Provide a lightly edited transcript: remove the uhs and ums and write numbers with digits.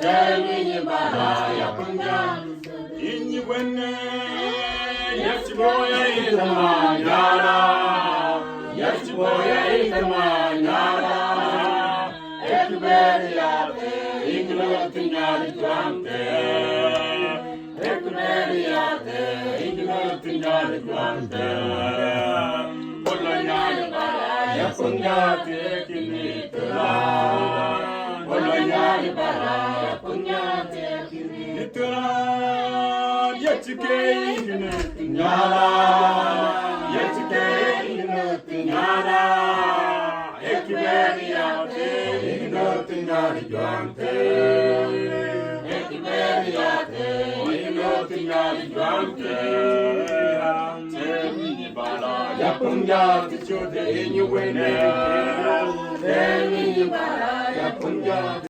Termini baraya punjam. Inni benne yachboya itama yara. Yachboya itama yara. Ekberiyate ignotinyari twante. Ekberiyate ignotinyari twante. Bolonyari baraya punjati kinitra. Bolonyari baraya punjati kinitra. Yachike ignotinyara. Yachike ignotinyara. Ekberiyate ignotinyari twante. Ekberiyate ignotinyari twante. Termini baraya punjati chode inyuwene. Termini baraya punjati.